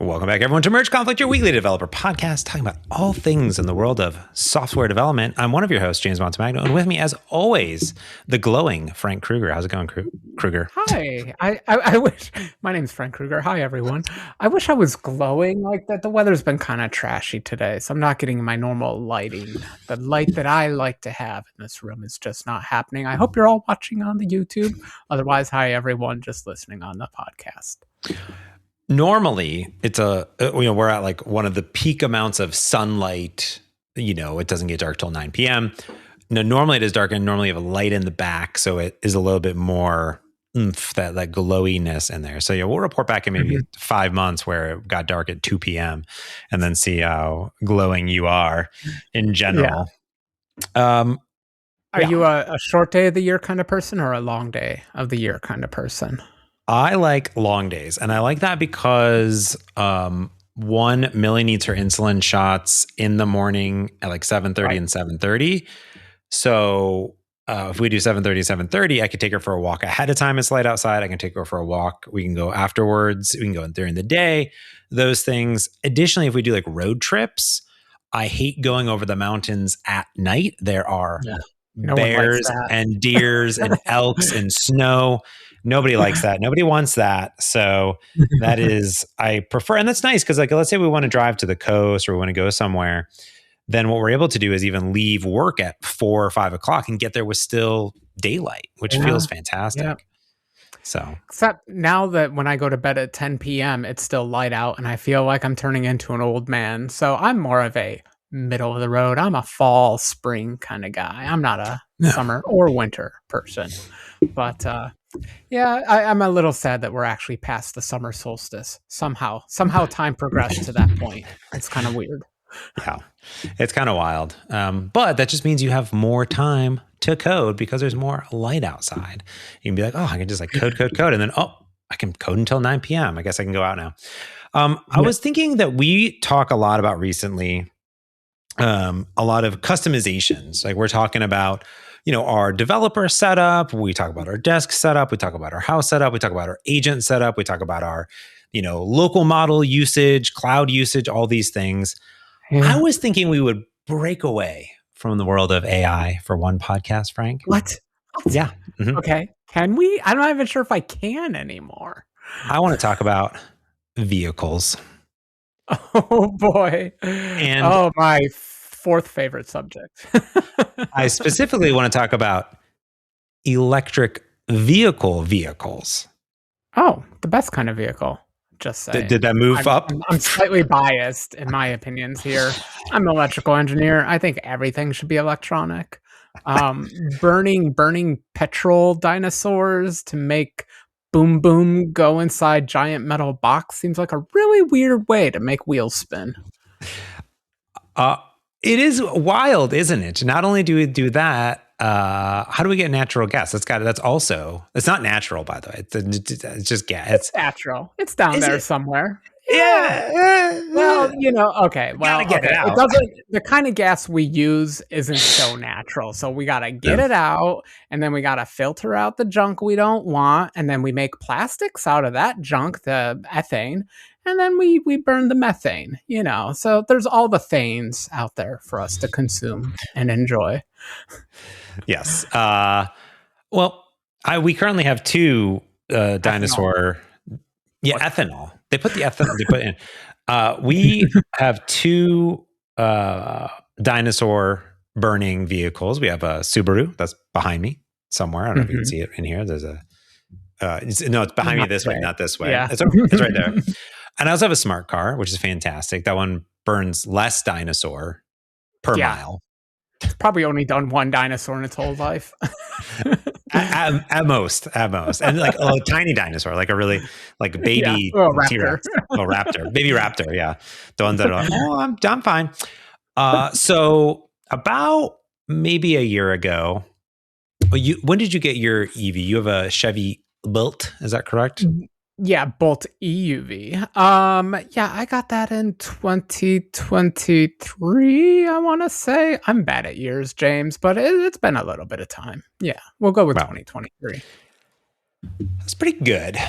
Welcome back, everyone, to Merge Conflict, your weekly developer podcast, talking about all things in the world of software development. I'm one of your hosts, James Montemagno, and with me, as always, the glowing Frank Kruger. How's it going, Kruger? Hi. I wish my name's Frank Kruger. Hi, everyone. I wish I was glowing like that. The weather's been kind of trashy today, so I'm not getting my normal lighting. The light that I like to have in this room is just not happening. I hope you're all watching on the YouTube. Otherwise, hi, everyone, just listening on the podcast. Normally, it's we're at like one of the peak amounts of sunlight. It doesn't get dark till 9 p.m. No, normally it is dark, and normally you have a light in the back, so it is a little bit more that glowiness in there. So yeah, we'll report back in maybe 5 months where it got dark at 2 p.m. and then see how glowing you are in general. Yeah. Are you a short day of the year kind of person or a long day of the year kind of person? I like long days, and I like that because one, Millie needs her insulin shots in the morning at like 7:30 and 7:30. So if we do 7:30, I could take her for a walk ahead of time. It's light outside. I can take her for a walk. We can go afterwards. We can go during the day. Those things. Additionally, if we do like road trips, I hate going over the mountains at night. There are bears and deers and elks and snow. Nobody likes that. Nobody wants that. So that is, I prefer, and that's nice because like, let's say we want to drive to the coast or we want to go somewhere. Then what we're able to do is even leave work at 4 or 5 o'clock and get there with still daylight, which feels fantastic. Yeah. So, except now that when I go to bed at 10 p.m., it's still light out and I feel like I'm turning into an old man. So I'm more of a middle of the road. I'm a fall, spring kind of guy. I'm not a summer or winter person. But I'm a little sad that we're actually past the summer solstice. Somehow time progressed to that point. It's kind of weird. Yeah, it's kind of wild. But that just means you have more time to code because there's more light outside. You can be like, oh, I can just like code. And then, I can code until 9 p.m. I guess I can go out now. I was thinking that we talk a lot about recently, a lot of customizations. Like we're talking about, our developer setup. We talk about our desk setup. We talk about our house setup. We talk about our agent setup. We talk about our, local model usage, cloud usage, all these things. Yeah. I was thinking we would break away from the world of AI for one podcast, Frank. What? Yeah. Mm-hmm. Okay. Can we? I'm not even sure if I can anymore. I want to talk about vehicles. Oh, boy. And my fourth favorite subject. I specifically want to talk about electric vehicles. Oh, the best kind of vehicle. Just saying. Did that move up? I'm slightly biased in my opinions here. I'm an electrical engineer. I think everything should be electronic. Burning petrol dinosaurs to make boom boom go inside giant metal box seems like a really weird way to make wheels spin. It is wild, isn't it? Not only do we do that, how do we get natural gas? It's not natural, by the way. It's just gas. It's natural. It's down there somewhere. Yeah. Well, okay. Well, gotta get it out. The kind of gas we use isn't so natural. So we got to get it out, and then we got to filter out the junk we don't want. And then we make plastics out of that junk, the ethane. And then we burn the methane, So there's all the thanes out there for us to consume and enjoy. Yes. We currently have two dinosaur. Ethanol. They put the ethanol. They put in. We have two dinosaur burning vehicles. We have a Subaru that's behind me somewhere. I don't know if you can see it in here. There's a. It's behind me this way, not this way. Yeah. It's right there. And I also have a smart car, which is fantastic. That one burns less dinosaur per mile. It's probably only done one dinosaur in its whole life. at most. And like a tiny dinosaur, like a really like baby T-Rex. Raptor. Baby raptor, yeah. The ones that are like, I'm fine. So about maybe a year ago, when did you get your EV? You have a Chevy Bolt, is that correct? Yeah, Bolt EUV. I got that in 2023, I want to say. I'm bad at years, James, but it's been a little bit of time. Yeah, we'll go with 2023. That's pretty good.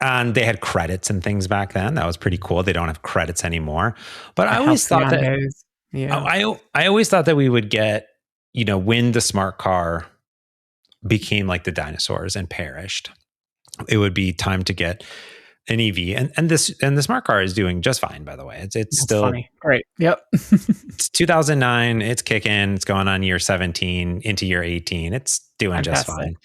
And they had credits and things back then. That was pretty cool. They don't have credits anymore. But I The always thought halcyon that days. Yeah. I always thought that we would get, when the smart car became like the dinosaurs and perished, it would be time to get an EV. And the smart car is doing just fine, by the way. It's That's still funny. Great. Yep. it's 2009. It's kicking. It's going on year 17 into year 18. It's doing just Fantastic.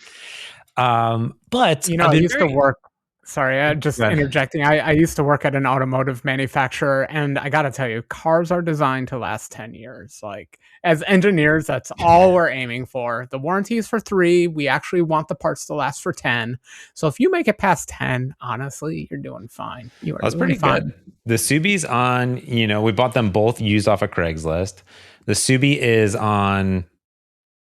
fine. But I used to work. Sorry, just Go ahead. interjecting. I used to work at an automotive manufacturer, and I got to tell you, cars are designed to last 10 years. Like, as engineers, that's all we're aiming for. The warranty is for 3. We actually want the parts to last for 10. So if you make it past 10, honestly, you're doing fine. You are That's doing pretty fine. good. The Subi's on, we bought them both used off of Craigslist. The Subi is on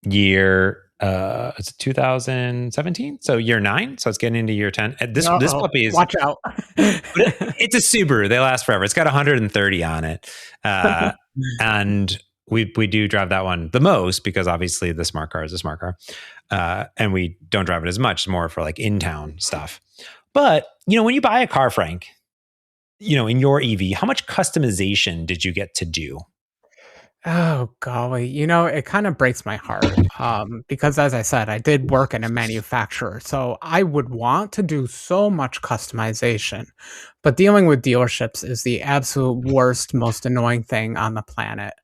year it's 2017, so year 9, so it's getting into year 10. This puppy is, watch out. it's a Subaru. They last forever. It's got 130 on it, and we do drive that one the most because obviously the smart car is a smart car, and we don't drive it as much. It's more for like in town stuff. But when you buy a car, Frank, in your EV, how much customization did you get to do? Oh, golly. It kind of breaks my heart because, as I said, I did work in a manufacturer. So I would want to do so much customization. But dealing with dealerships is the absolute worst, most annoying thing on the planet.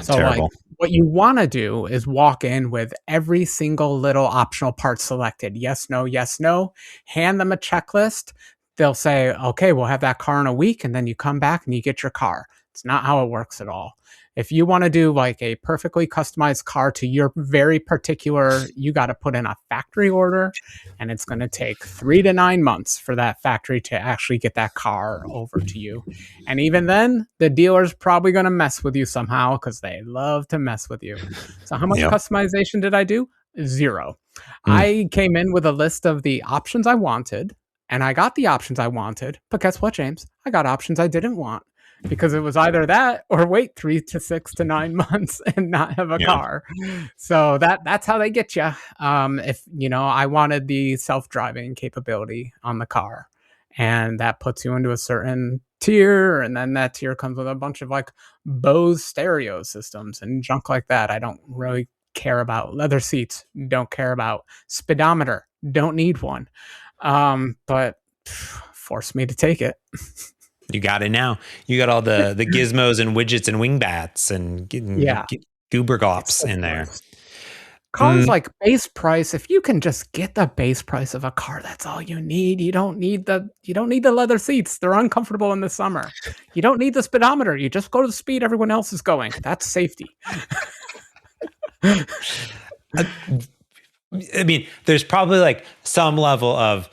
So, Terrible. what you want to do is walk in with every single little optional part selected. Yes, no. Hand them a checklist. They'll say, okay, we'll have that car in a week. And then you come back and you get your car. It's not how it works at all. If you want to do like a perfectly customized car to your very particular, you got to put in a factory order, and it's going to take 3 to 9 months for that factory to actually get that car over to you. And even then, the dealer's probably going to mess with you somehow because they love to mess with you. So how much customization did I do? 0. I came in with a list of the options I wanted, and I got the options I wanted. But guess what, James? I got options I didn't want. Because it was either that or wait 3 to 6 to 9 months and not have a car. So that's how they get you. If I wanted the self-driving capability on the car, and that puts you into a certain tier, and then that tier comes with a bunch of like Bose stereo systems and junk like that. I don't really care about leather seats. Don't care about speedometer. Don't need one. But force me to take it. You got it now. You got all the gizmos and widgets and wingbats and goober glops in there. Cars like base price. If you can just get the base price of a car, that's all you need. You don't need the leather seats. They're uncomfortable in the summer. You don't need the speedometer. You just go to the speed everyone else is going. That's safety. I mean, there's probably like some level of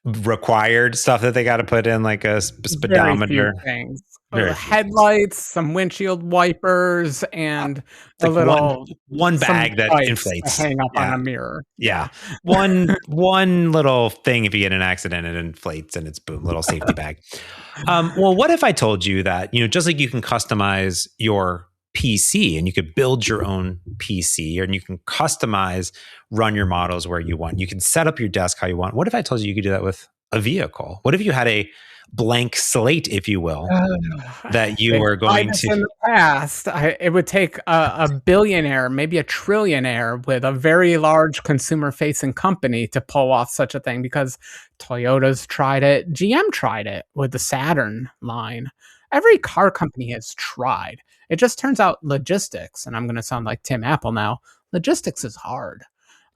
required stuff that they got to put in, like a speedometer. Things. Headlights, some windshield wipers, and a little one bag that inflates. Hang up on a mirror. Yeah. one little thing, if you get in an accident, it inflates and it's boom, little safety bag. Well, what if I told you that, just like you can customize your PC and you could build your own PC, and you can run your models where you want. You can set up your desk how you want. What if I told you could do that with a vehicle? What if you had a blank slate, if you will, that you were going to... In the past, it would take a billionaire, maybe a trillionaire with a very large consumer-facing company to pull off such a thing, because Toyota's tried it. GM tried it with the Saturn line. Every car company has tried. It just turns out logistics, and I'm going to sound like Tim Apple now, logistics is hard.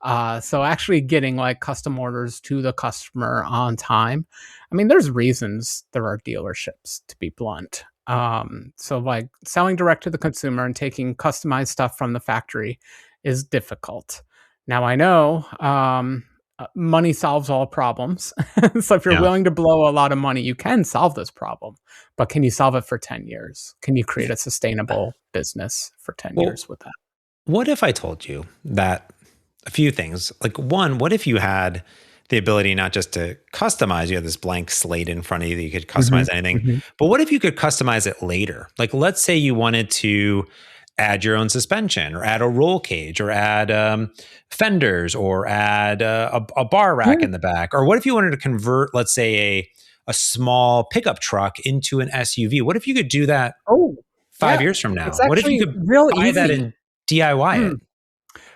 So actually getting like custom orders to the customer on time. I mean, there's reasons there are dealerships, to be blunt. So like selling direct to the consumer and taking customized stuff from the factory is difficult. Now I know money solves all problems. So if you're willing to blow a lot of money, you can solve this problem. But can you solve it for 10 years? Can you create a sustainable business for 10 years with that? What if I told you that a few things? Like, one, what if you had the ability not just to customize, you have this blank slate in front of you that you could customize anything, but what if you could customize it later? Like, let's say you wanted to add your own suspension, or add a roll cage, or add fenders, or add a bar rack in the back? Or what if you wanted to convert, let's say, a small pickup truck into an SUV? What if you could do that 5 years from now? It's What if you actually could real buy that easy. and DIY it?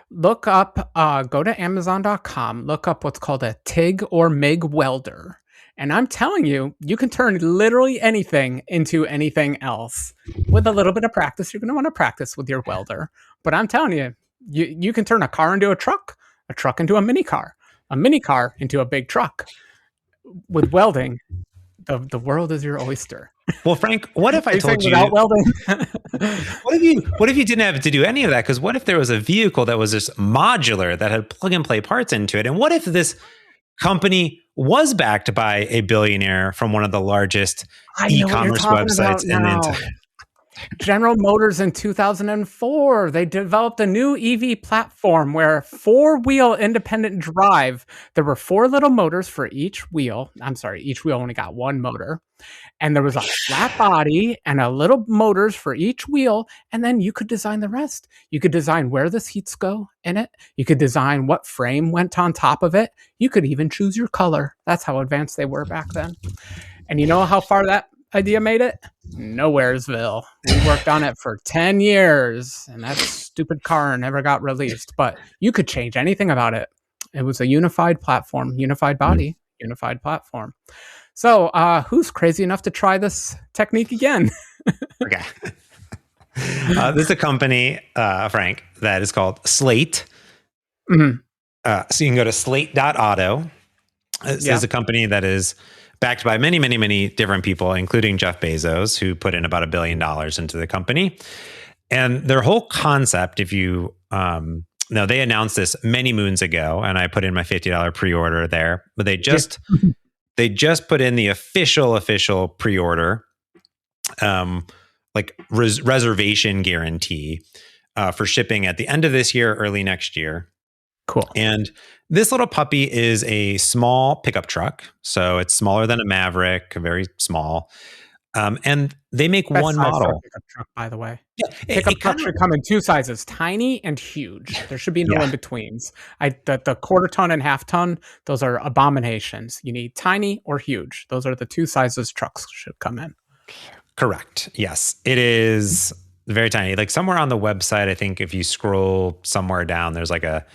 Look up, go to Amazon.com, look up what's called a TIG or MIG welder. And I'm telling you, you can turn literally anything into anything else. With a little bit of practice, you're going to want to practice with your welder. But I'm telling you, you can turn a car into a truck into a mini car into a big truck. With welding, the world is your oyster. Well, Frank, what if I told you without welding? what if you didn't have to do any of that? Because what if there was a vehicle that was just modular that had plug and play parts into it? And what if this company was backed by a billionaire from one of the largest e-commerce websites in the entire... General Motors in 2004, they developed a new EV platform where 4-wheel independent drive. There were 4 little motors for each wheel. I'm sorry, each wheel only got 1 motor. And there was a flat body and a little motors for each wheel. And then you could design the rest. You could design where the seats go in it. You could design what frame went on top of it. You could even choose your color. That's how advanced they were back then. And you know how far that idea made it? Nowheresville. We worked on it for 10 years, and that stupid car never got released. But you could change anything about it. It was a unified platform, unified body, unified platform. So who's crazy enough to try this technique again? Okay. This is a company, Frank, that is called Slate. So you can go to slate.auto. This is a company that is backed by many, many, many different people, including Jeff Bezos, who put in about $1 billion into the company. And their whole concept, if you they announced this many moons ago, and I put in my $50 pre-order there, but they just put in the official pre-order, reservation guarantee for shipping at the end of this year, early next year. Cool. And this little puppy is a small pickup truck. So it's smaller than a Maverick, very small. And they make Best one model. Pickup truck, by the way. Yeah, Pickup trucks should come in 2 sizes, tiny and huge. There should be no in-betweens. The quarter ton and half ton, those are abominations. You need tiny or huge. Those are the 2 sizes trucks should come in. Correct. Yes, it is very tiny. Like somewhere on the website, I think if you scroll somewhere down, there's like a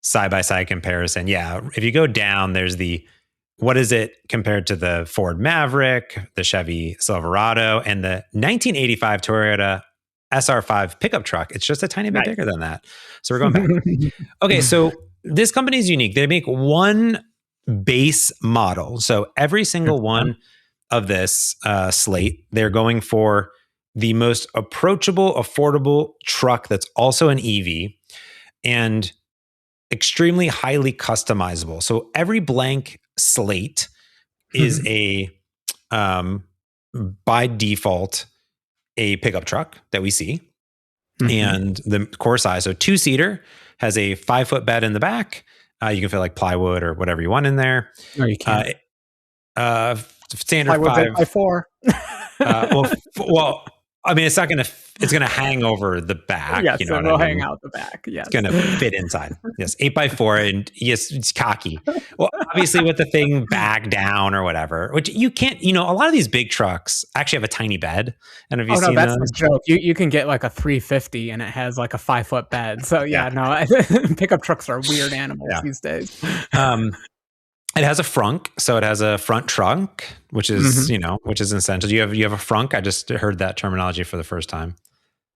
side-by-side comparison. Yeah, if you go down, there's what is it compared to the Ford Maverick, the Chevy Silverado, and the 1985 Toyota SR5 pickup truck. It's just a tiny bit bigger than that. So we're going back. Okay, so this company is unique. They make one base model. So every single one of this Slate, they're going for the most approachable, affordable truck that's also an EV, and extremely highly customizable. So every blank Slate is by default, a pickup truck that we see. And the core size, so 2-seater, has a 5-foot bed in the back. You can fit like plywood or whatever you want in there. No, you can't. Standard plywood 5 by 4. Well, I mean, it's going to hang over the back. Yes, you know it will hang out the back. Yes. It's going to fit inside. Yes, 8x4, and yes, it's cocky. Well, obviously with the thing back down or whatever, which you can't, a lot of these big trucks actually have a tiny bed. And have you seen that's those? the joke. You can get like a 350 and it has like a 5-foot bed. So pickup trucks are weird animals these days. It has a frunk, so it has a front trunk, which is which is essential. You have a frunk. I just heard that terminology for the first time.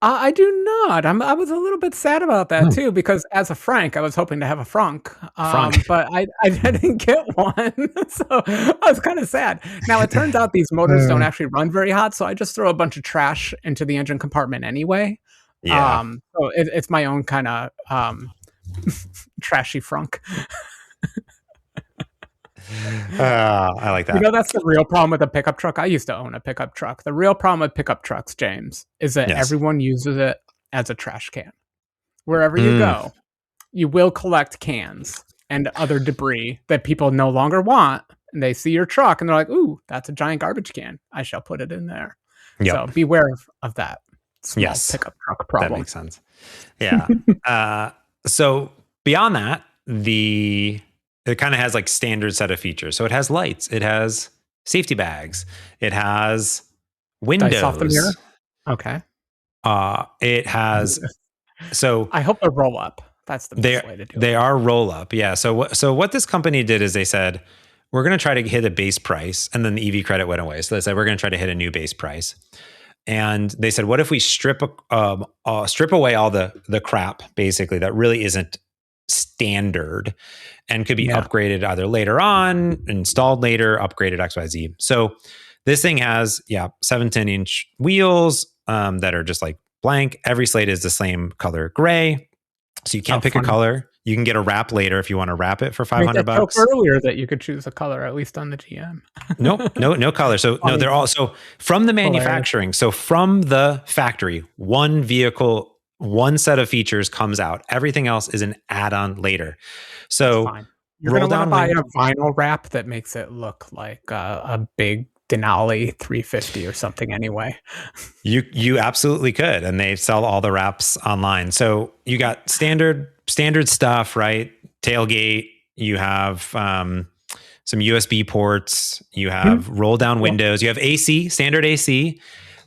I do not. I was a little bit sad about that too, because as a Frank, I was hoping to have a frunk, but I didn't get one, so I was kind of sad. Now it turns out these motors don't actually run very hot, so I just throw a bunch of trash into the engine compartment anyway. Yeah. So it's my own kind of trashy frunk. I like that. That's the real problem with a pickup truck. I used to own a pickup truck. The real problem with pickup trucks, James, is that everyone uses it as a trash can. Wherever you go, you will collect cans and other debris that people no longer want. And they see your truck and they're like, ooh, that's a giant garbage can. I shall put it in there. Yep. So beware of that. small Yes, pickup truck that problem. makes sense. Yeah. So beyond that, it kind of has like standard set of features. So it has lights, it has safety bags, it has Dice off the mirror. windows. Okay. It has so I hope they roll up. That's the they best way to do they it. are roll up. Yeah. So what this company did is they said we're going to try to hit a base price, and then the EV credit went away. So they said we're going to try to hit a new base price. And they said, what if we strip away all the crap, basically, that really isn't standard and could be upgraded either later on, installed later, upgraded XYZ. So this thing has, 17-inch wheels that are just like blank. Every Slate is the same color gray. So you can't pick a color. You can get a wrap later if you want to wrap it for $500. Earlier that you could choose a color, at least on the GM. No color. So no, they're all so from the manufacturing. So from the factory, one vehicle, one set of features comes out. Everything else is an add-on later. So you're going to want to buy a vinyl wrap that makes it look like a big Denali 350 or something anyway. You absolutely could, and they sell all the wraps online. So you got standard stuff, right? Tailgate. You have some USB ports. You have roll down windows. You have AC, standard AC.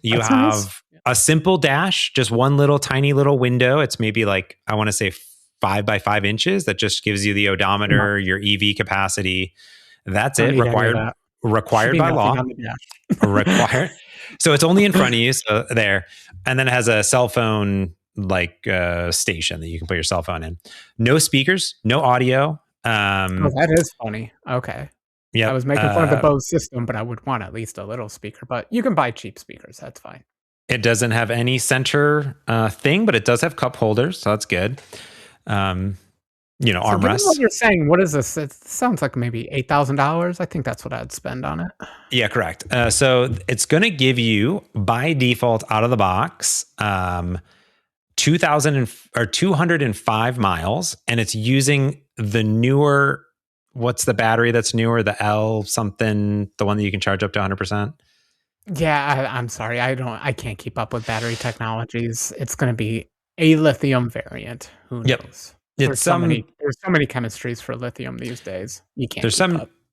You have a simple dash, just one little tiny little window. It's maybe like, I want to say 5 by 5 inches. That just gives you the odometer, your EV capacity. That's it. Required by law. Required. So it's only in front of you. So there. And then it has a cell phone station that you can put your cell phone in. No speakers, no audio. That is funny. Okay. Yeah. I was making fun of the Bose system, but I would want at least a little speaker. But you can buy cheap speakers. That's fine. It doesn't have any center thing, but it does have cup holders. So that's good. Armrests. What you're saying, what is this? It sounds like maybe $8,000. I think that's what I'd spend on it. Yeah, correct. So it's going to give you by default out of the box 205 miles, and it's using the newer. What's the battery that's newer? The L something, the one that you can charge up to 100%. Yeah, I'm sorry, I can't keep up with battery technologies. It's going to be a lithium variant. Who knows? Yep. There's so many chemistries for lithium these days. You can't. There's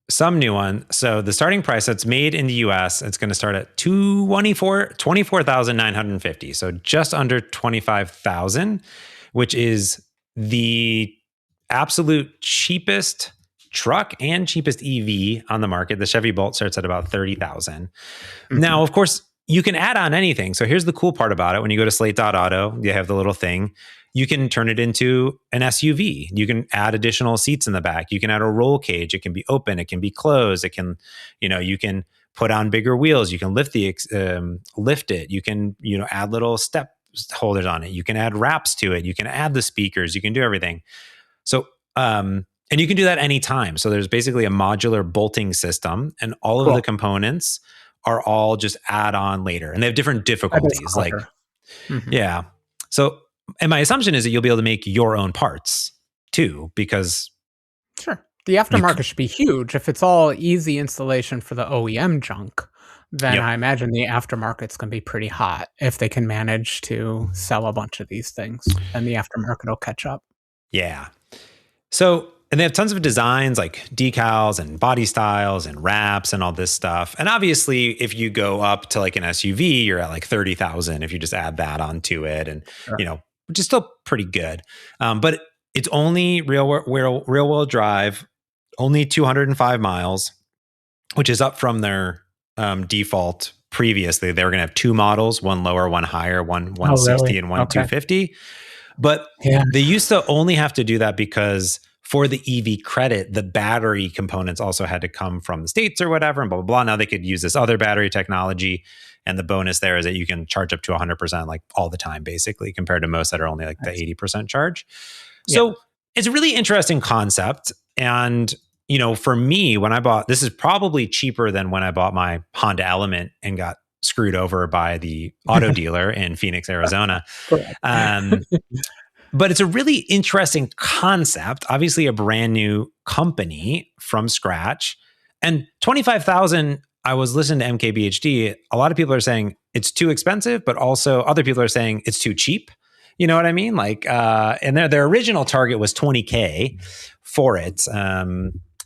some new one. So the starting price that's made in the US, it's going to start at $24,950. So just under $25,000, which is the absolute cheapest truck and cheapest EV on the market. The Chevy Bolt starts at about $30,000. Mm-hmm. Now, of course, you can add on anything. So here's the cool part about it. When you go to slate.auto, you have the little thing. You can turn it into an SUV. You can add additional seats in the back. You can add a roll cage. It can be open. It can be closed. It can, you can put on bigger wheels. You can lift it. You can, add little step holders on it. You can add wraps to it. You can add the speakers. You can do everything. So, and you can do that anytime. So there's basically a modular bolting system, and all of the components are all just add on later, and they have different difficulties. Yeah. So, and my assumption is that you'll be able to make your own parts too, because sure, the aftermarket should be huge. If it's all easy installation for the OEM junk, then I imagine the aftermarket's going to be pretty hot if they can manage to sell a bunch of these things, and the aftermarket will catch up. Yeah. So, and they have tons of designs like decals and body styles and wraps and all this stuff. And obviously, if you go up to like an SUV, you're at like 30,000 if you just add that onto it, and which is still pretty good. But it's only real world drive, only 205 miles, which is up from their default. Previously, they were going to have two models, one lower, one higher, one 160 and one 250. But they used to only have to do that because for the EV credit, the battery components also had to come from the States or whatever, and blah, blah, blah. Now they could use this other battery technology. And the bonus there is that you can charge up to 100% like all the time, basically, compared to most that are only like the 80% charge. So it's a really interesting concept. And, for me, when I bought, this is probably cheaper than when I bought my Honda Element and got screwed over by the auto dealer in Phoenix, Arizona. But it's a really interesting concept. Obviously, a brand new company from scratch, and 25,000. I was listening to MKBHD. A lot of people are saying it's too expensive, but also other people are saying it's too cheap. You know what I mean? Like, and their original target was 20K for it.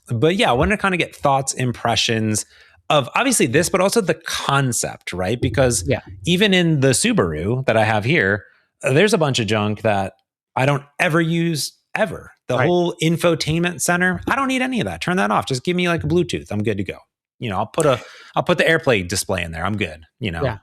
But yeah, I want to kind of get thoughts, impressions of obviously this, but also the concept, right? Because even in the Subaru that I have here, there's a bunch of junk that I don't ever use ever. The whole infotainment center, I don't need any of that. Turn that off. Just give me like a Bluetooth. I'm good to go. You know, I'll put the AirPlay display in there. I'm good. You know. Yeah.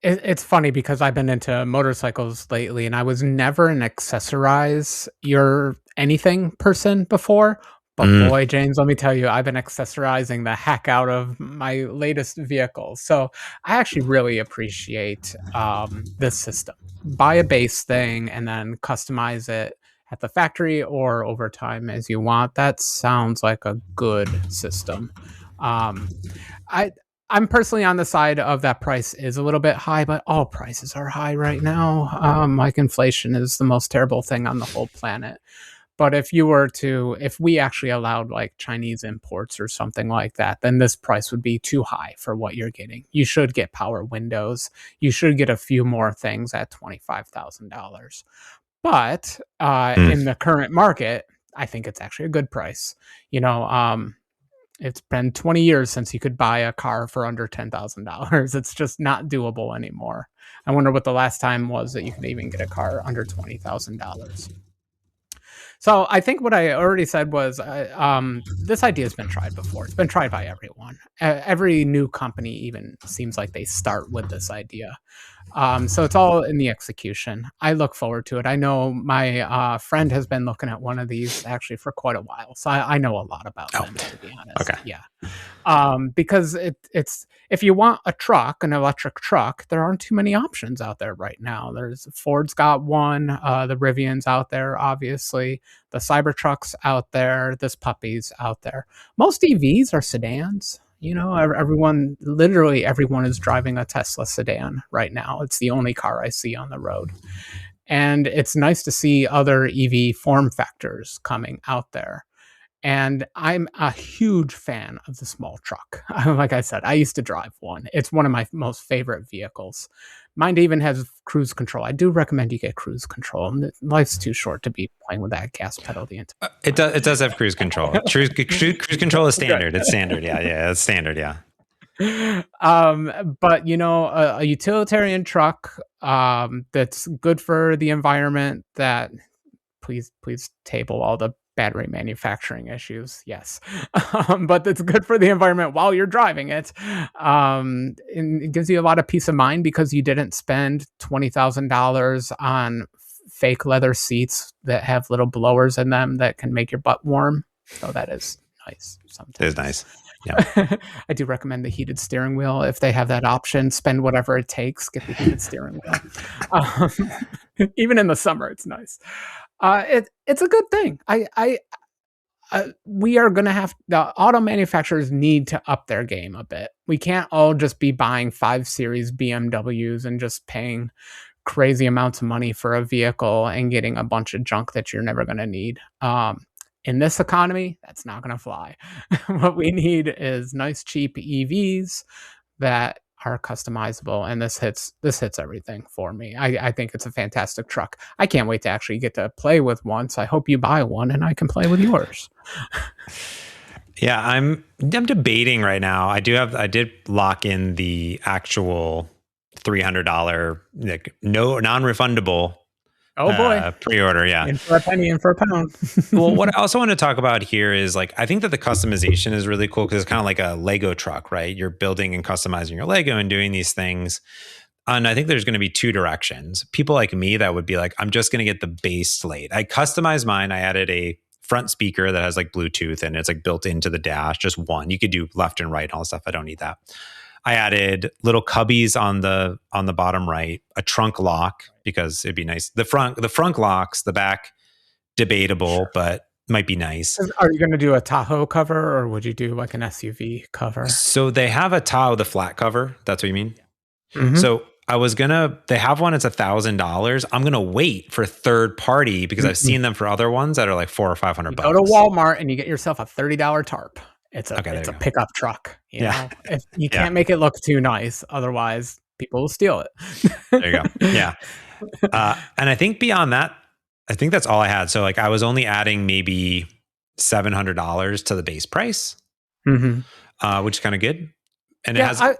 It's funny because I've been into motorcycles lately, and I was never an accessorize your anything person before. But boy, James, let me tell you, I've been accessorizing the heck out of my latest vehicles. So I actually really appreciate this system. Buy a base thing and then customize it at the factory or over time as you want. That sounds like a good system. I'm personally on the side of that price is a little bit high, but all prices are high right now. Like inflation is the most terrible thing on the whole planet. But if we actually allowed like Chinese imports or something like that, then this price would be too high for what you're getting. You should get power windows. You should get a few more things at $25,000. But in the current market, I think it's actually a good price. You know, it's been 20 years since you could buy a car for under $10,000. It's just not doable anymore. I wonder what the last time was that you could even get a car under $20,000. So I think what I already said was this idea has been tried before. It's been tried by everyone. Every new company even seems like they start with this idea. So it's all in the execution. I look forward to it. I know my friend has been looking at one of these actually for quite a while. So I know a lot about them, to be honest. Okay. Yeah. Because it's if you want a truck, an electric truck, there aren't too many options out there right now. There's Ford's got one, the Rivian's out there, obviously, the Cybertruck's out there, this puppy's out there. Most EVs are sedans. You know, literally everyone is driving a Tesla sedan right now. It's the only car I see on the road. And it's nice to see other EV form factors coming out there. And I'm a huge fan of the small truck. Like I said, I used to drive one. It's one of my most favorite vehicles. Mine even has cruise control. I do recommend you get cruise control. Life's too short to be playing with that gas pedal the entire time. It does have cruise control. Cruise control is standard. It's standard. Yeah, it's standard. Yeah. But you know, a utilitarian truck that's good for the environment. That please table all the battery manufacturing issues. Yes. But that's good for the environment while you're driving it. And it gives you a lot of peace of mind because you didn't spend $20,000 on fake leather seats that have little blowers in them that can make your butt warm. So that is nice sometimes. It is nice. Yeah. I do recommend the heated steering wheel. If they have that option, spend whatever it takes, get the heated steering wheel. Even in the summer, it's nice. It's a good thing. We are going to have the auto manufacturers need to up their game a bit. We can't all just be buying 5 Series BMWs and just paying crazy amounts of money for a vehicle and getting a bunch of junk that you're never going to need. In this economy, that's not going to fly. What we need is nice, cheap EVs that are customizable, and this hits everything for me. I think it's a fantastic truck. I can't wait to actually get to play with one. So I hope you buy one and I can play with yours. Yeah, I'm debating right now. I did lock in the actual $300 like non-refundable. Oh boy. Pre-order, yeah. In for a penny, in for a pound. Well, what I also want to talk about here is like, I think that the customization is really cool because it's kind of like a Lego truck, right? You're building and customizing your Lego and doing these things. And I think there's going to be 2 directions. People like me that would be like, I'm just going to get the base Slate. I customized mine. I added a front speaker that has like Bluetooth and it's like built into the dash, just one. You could do left and right and all that stuff. I don't need that. I added little cubbies on the bottom right, a trunk lock because it'd be nice. The front locks, the back debatable, sure, but might be nice. Are you going to do a Tahoe cover or would you do like an SUV cover? So they have a Tahoe, the flat cover. That's what you mean? Mm-hmm. So they have one, it's $1,000. I'm going to wait for third party because I've seen them for other ones that are like $400 or $500. Go to Walmart and you get yourself a $30 tarp. It's Okay, there a you go. pickup truck, you Yeah. know? If you Yeah. can't make it look too nice, otherwise people will steal There you go. it. Yeah. And I think beyond that, I think that's all I had. So like I was only adding maybe $700 to the base price, Mhm. which is kind of good. And it Yeah, has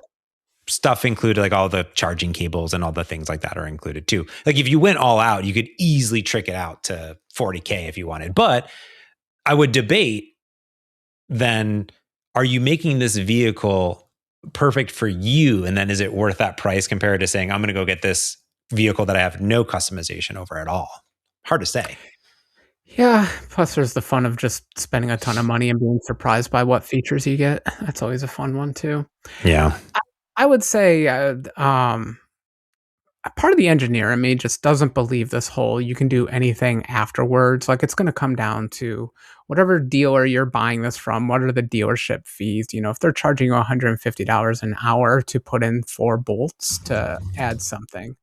stuff included, like all the charging cables and all the things like that are included too. Like if you went all out, you could easily trick it out to 40K if you wanted. But I would debate then, are you making this vehicle perfect for you? And then is it worth that price compared to saying, I'm going to go get this vehicle that I have no customization over at all? Hard to say. yeah, plus there's the fun of just spending a ton of money and being surprised by what features you get. That's always a fun one too. Yeah. I would say, a part of the engineer in me just doesn't believe this whole you can do anything afterwards. Like, it's gonna come down to whatever dealer you're buying this from, what are the dealership fees? You know, if they're charging you $150 an hour to put in 4 bolts to add something,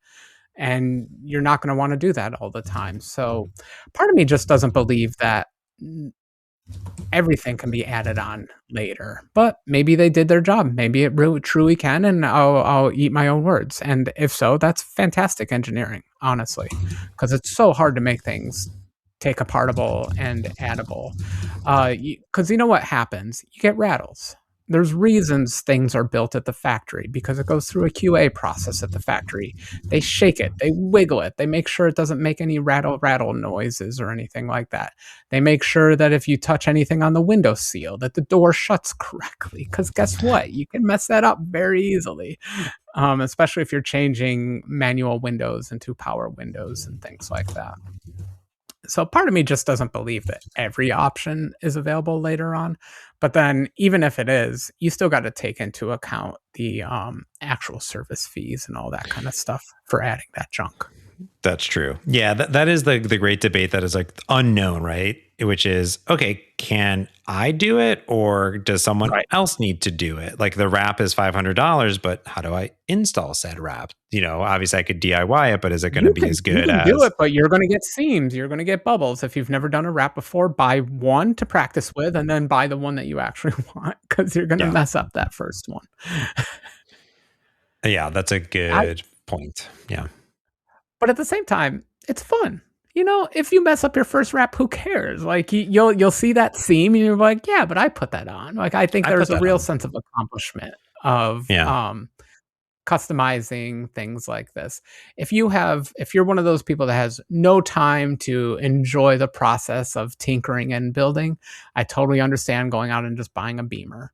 and you're not gonna wanna do that all the time. So, part of me just doesn't believe that everything can be added on later. But maybe they did their job. Maybe it really truly can, and I'll eat my own words. And if so, that's fantastic engineering, honestly, because it's so hard to make things take apartable and addable. Because you know what happens? You get rattles. There's reasons things are built at the factory because it goes through a QA process at the factory. They shake it, they wiggle it, they make sure it doesn't make any rattle noises or anything like that. They make sure that if you touch anything on the window seal, that the door shuts correctly. Because guess what? You can mess that up very easily, especially if you're changing manual windows into power windows and things like that. So part of me just doesn't believe that every option is available later on. But then even if it is, you still got to take into account the actual service fees and all that kind of stuff for adding that junk. That's true. Yeah, that is the great debate that is like unknown, right? Which is, okay, can I do it or does someone Right. else need to do it? Like the wrap is $500, but how do I install said wrap? You know, obviously I could DIY it, but is it going to be as You good can do as? it, but you're going to get seams. You're going to get bubbles. If you've never done a wrap before, buy one to practice with and then buy the one that you actually want because you're going to Yeah. mess up that first one. Yeah, that's a good point. Yeah. But at the same time, it's fun. You know, if you mess up your first wrap, who cares? Like you'll see that seam and you're like, yeah, but I put that on. Like I think I put there's a that real on. sense of accomplishment of Yeah. customizing things like this. If you're one of those people that has no time to enjoy the process of tinkering and building, I totally understand going out and just buying a Beamer.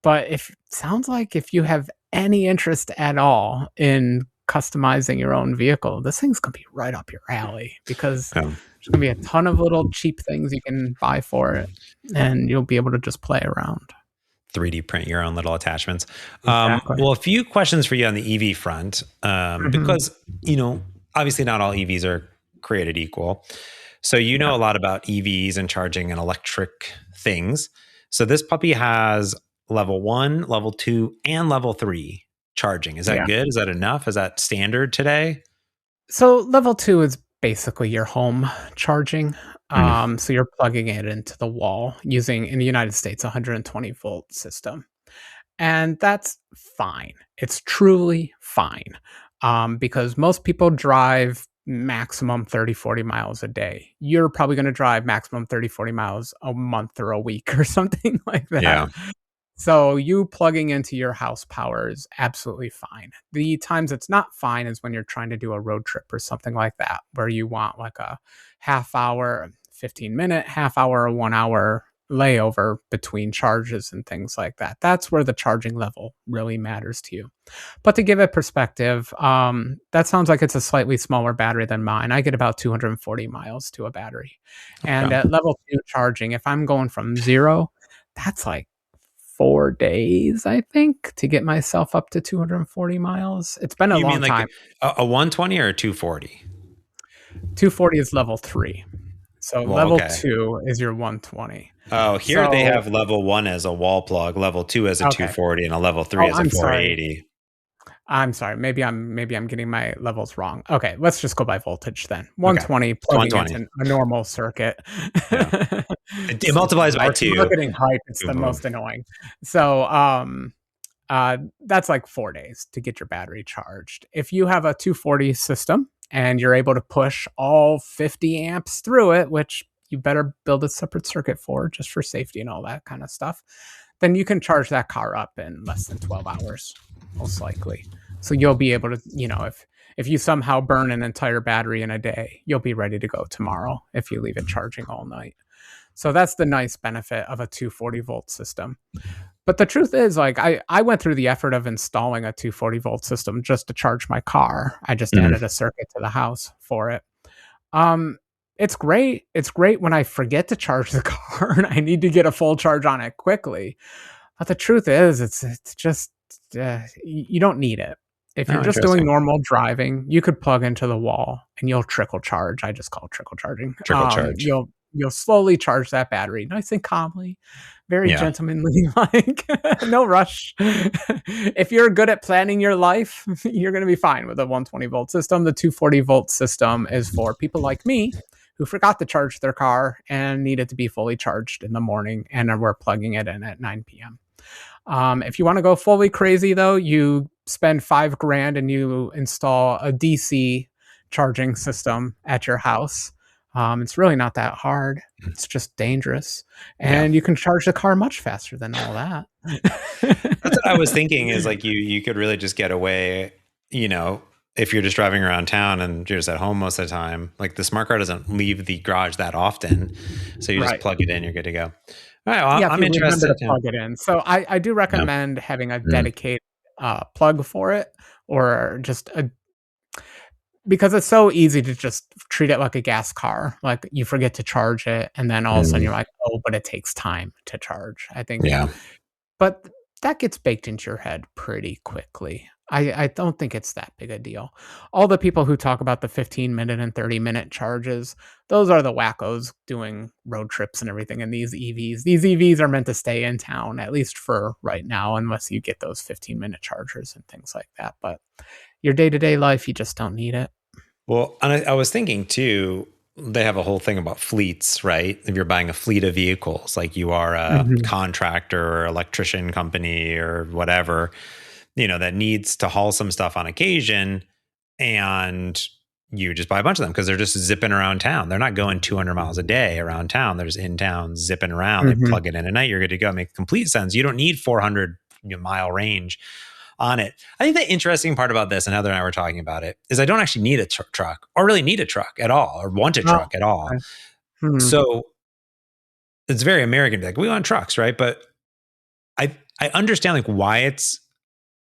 But if sounds like if you have any interest at all in customizing your own vehicle, this thing's gonna be right up your alley because Yeah. there's gonna be a ton of little cheap things you can buy for it, and you'll be able to just play around. 3D print your own little attachments. Exactly. Well, a few questions for you on the EV front, Mhm. because, you know, obviously not all EVs are created equal. So you know Yeah. a lot about EVs and charging and electric things. So this puppy has level 1, level 2, and level 3 charging. Is that Yeah. good? Is that enough? Is that standard today? So level 2 is basically your home charging. Mm, So you're plugging it into the wall using, in the United States, a 120-volt system. And that's fine. It's truly fine. Because most people drive maximum 30, 40 miles a day. You're probably going to drive maximum 30, 40 miles a month or a week or something like that. yeah. So you plugging into your house power is absolutely fine. The times it's not fine is when you're trying to do a road trip or something like that, where you want like a half hour, 15-minute, half hour, 1 hour layover between charges and things like that. That's where the charging level really matters to you. But to give it perspective, that sounds like it's a slightly smaller battery than mine. I get about 240 miles to a battery. And Okay. at level 2 charging, if I'm going from zero, that's like 4 days, I think, to get myself up to 240 miles. It's been a You mean long like time. a 120 or a 240? 240 is level 3. So Well, level okay. 2 is your 120. Oh, here they So have level 1 as a wall plug, level 2 as a okay. 240, and a level 3 Oh, as a I'm sorry. 480. I'm sorry. Maybe I'm getting my levels wrong. Okay, let's just go by voltage then. Okay. 120 It's plugging 120. into a normal circuit. Yeah. It multiplies by two Marketing hype. It's to the move. most annoying. So that's like 4 days to get your battery charged. If you have a 240 system and you're able to push all 50 amps through it, which you better build a separate circuit for just for safety and all that kind of stuff, then you can charge that car up in less than 12 hours, most likely. So you'll be able to, if you somehow burn an entire battery in a day, you'll be ready to go tomorrow if you leave it charging all night. So that's the nice benefit of a 240 volt system. But the truth is, like, I went through the effort of installing a 240 volt system just to charge my car. I just Mhm. added a circuit to the house for it. Um, it's great. It's great when I forget to charge the car and I need to get a full charge on it quickly. But the truth is, it's just you don't need it. If you're Oh, just doing interesting. normal driving, you could plug into the wall and you'll trickle charge. I just call it trickle charging. Trickle charge. You'll slowly charge that battery, nice and calmly, very Yeah. gentlemanly, like no rush. If you're good at planning your life, you're going to be fine with a 120 volt system. The 240 volt system is for people like me who forgot to charge their car and needed to be fully charged in the morning, and we're plugging it in at 9 p.m. If you want to go fully crazy, though, you spend $5,000 and you install a DC charging system at your house. It's really not that hard. It's just dangerous, Yeah. and you can charge the car much faster than all that. That's what I was thinking is like you could really just get away, if you're just driving around town and you're just at home most of the time. Like the smart car doesn't leave the garage that often. So you just Right. plug it in, you're good to go. All right. Well, Yeah, if I'm you remember interested. to plug it in. So I do Yeah. recommend having a Mm. dedicated plug for it, or just a because it's so easy to just treat it like a gas car. Like you forget to charge it, and then all of a sudden Mm. you're like, oh, but it takes time to charge. I think, Yeah. but that gets baked into your head pretty quickly. I don't think it's that big a deal. All the people who talk about the 15-minute and 30-minute charges, those are the wackos doing road trips and everything in these EVs. These EVs are meant to stay in town, at least for right now, unless you get those 15-minute chargers and things like that. But your day-to-day life, you just don't need it. Well, and I was thinking too, they have a whole thing about fleets, right? If you're buying a fleet of vehicles, like you are a Mhm. contractor or electrician company or whatever, that needs to haul some stuff on occasion, and you just buy a bunch of them because they're just zipping around town. They're not going 200 miles a day around town. They're just in town zipping around. They Mhm. plug it in at night. You're good to go. It makes complete sense. You don't need 400 mile range on it. I think the interesting part about this, and Heather and I were talking about it, is I don't actually need a truck or really need a truck at all or want a Oh, truck at all. okay. Mhm. So it's very American to be like, we want trucks, right? But I understand like why it's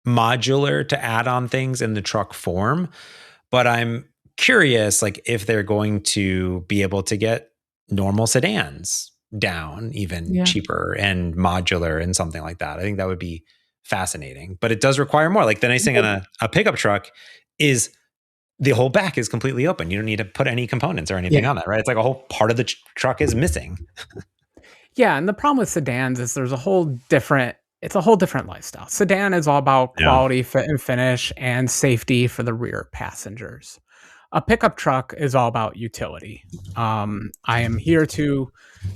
modular to add on things in the truck form, but I'm curious like if they're going to be able to get normal sedans down even Yeah. cheaper and modular and something like that. I think that would be fascinating, but it does require more. Like the nice thing on a pickup truck is the whole back is completely open. You don't need to put any components or anything Yeah. on that, right? It's like a whole part of the truck is missing. Yeah, and the problem with sedans is it's a whole different lifestyle. Sedan is all about Yeah. quality, fit and finish, and safety for the rear passengers. A pickup truck is all about utility. I am here to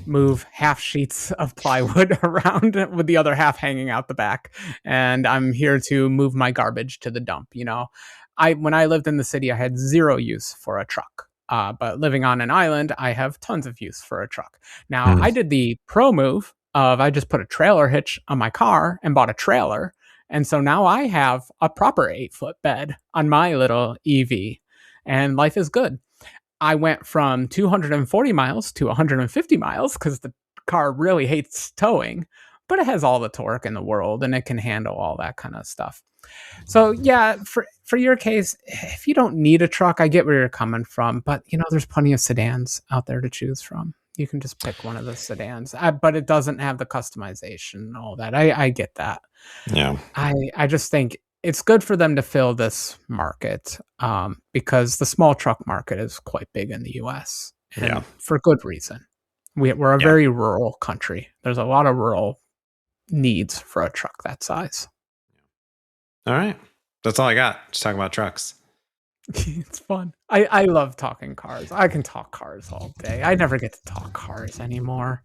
move half sheets of plywood around with the other half hanging out the back, and I'm here to move my garbage to the dump. When I lived in the city, I had zero use for a truck. But living on an island, I have tons of use for a truck. Now, Mm. I did the pro move of I just put a trailer hitch on my car and bought a trailer. And so now I have a proper 8-foot bed on my little EV, and life is good. I went from 240 miles to 150 miles because the car really hates towing, but it has all the torque in the world and it can handle all that kind of stuff. So yeah, for your case, if you don't need a truck, I get where you're coming from, but there's plenty of sedans out there to choose from. You can just pick one of the sedans, but it doesn't have the customization and all that. I get that. Yeah. I just think it's good for them to fill this market, because the small truck market is quite big in the U.S. and Yeah. for good reason. We're a Yeah. very rural country. There's a lot of rural needs for a truck that size. All right. That's all I got. Just talking about trucks. It's fun. I love talking cars. I can talk cars all day. I never get to talk cars anymore.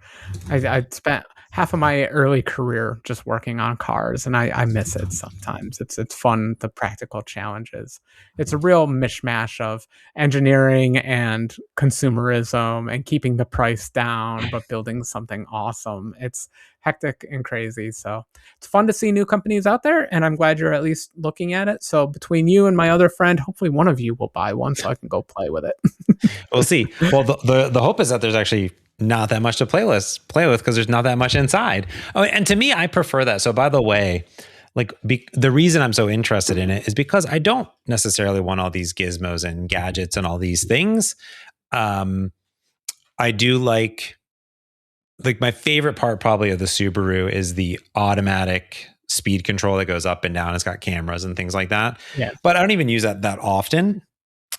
I spent half of my early career just working on cars, and I miss it sometimes. It's fun, the practical challenges. It's a real mishmash of engineering and consumerism and keeping the price down, but building something awesome. It's hectic and crazy. So it's fun to see new companies out there, and I'm glad you're at least looking at it. So between you and my other friend, hopefully one of you will buy one so I can go play with it. We'll see. Well, the hope is that there's actually not that much to play with because there's not that much inside. Oh, and to me, I prefer that. So by the way, like the reason I'm so interested in it is because I don't necessarily want all these gizmos and gadgets and all these things. I do like my favorite part probably of the Subaru is the automatic speed control that goes up and down. It's got cameras and things like that. Yeah. But I don't even use that often,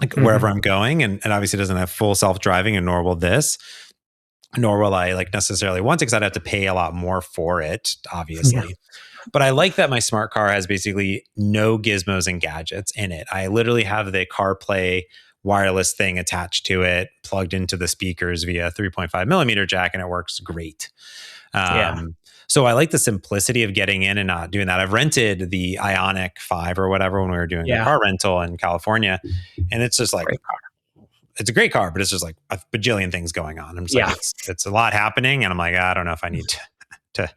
like wherever I'm going. And obviously it doesn't have full self-driving, and nor will this. Nor will I like necessarily want to, because I'd have to pay a lot more for it, obviously. Yeah. But I like that my smart car has basically no gizmos and gadgets in it. I literally have the CarPlay wireless thing attached to it, plugged into the speakers via 3.5 millimeter jack, and it works great. So I like the simplicity of getting in and not doing that. I've rented the Ioniq 5 or whatever when we were doing a car rental in California, and it's just like, it's a great car, but it's just like a bajillion things going on. I'm just like, it's a lot happening, and I'm like, I don't know if I need to.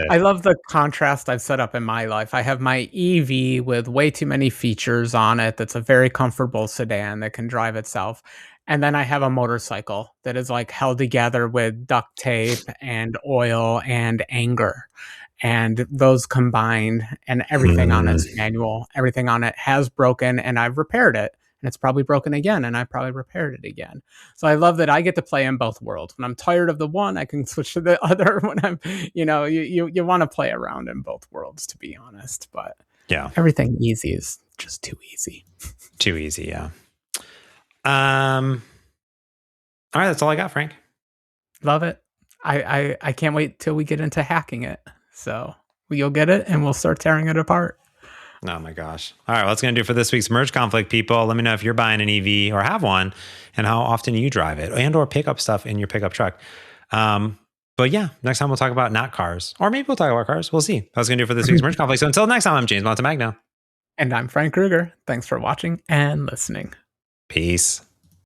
I love the contrast I've set up in my life. I have my EV with way too many features on it. That's a very comfortable sedan that can drive itself. And then I have a motorcycle that is like held together with duct tape and oil and anger. And those combined, and everything on it's manual, everything on it has broken, and I've repaired it. And it's probably broken again, and I probably repaired it again. So I love that I get to play in both worlds. When I'm tired of the one, I can switch to the other. When I'm, you want to play around in both worlds, to be honest. But everything easy is just too easy. Too easy, yeah. All right, that's all I got, Frank. Love it. I can't wait till we get into hacking it. So you'll get it, and we'll start tearing it apart. Oh my gosh. All right. Well, that's going to do for this week's Merge Conflict, people. Let me know if you're buying an EV or have one, and how often you drive it, and or pick up stuff in your pickup truck. But yeah, next time we'll talk about not cars, or maybe we'll talk about cars. We'll see. That's going to do for this week's Merge Conflict. So until next time, I'm James Montemagno. And I'm Frank Kruger. Thanks for watching and listening. Peace.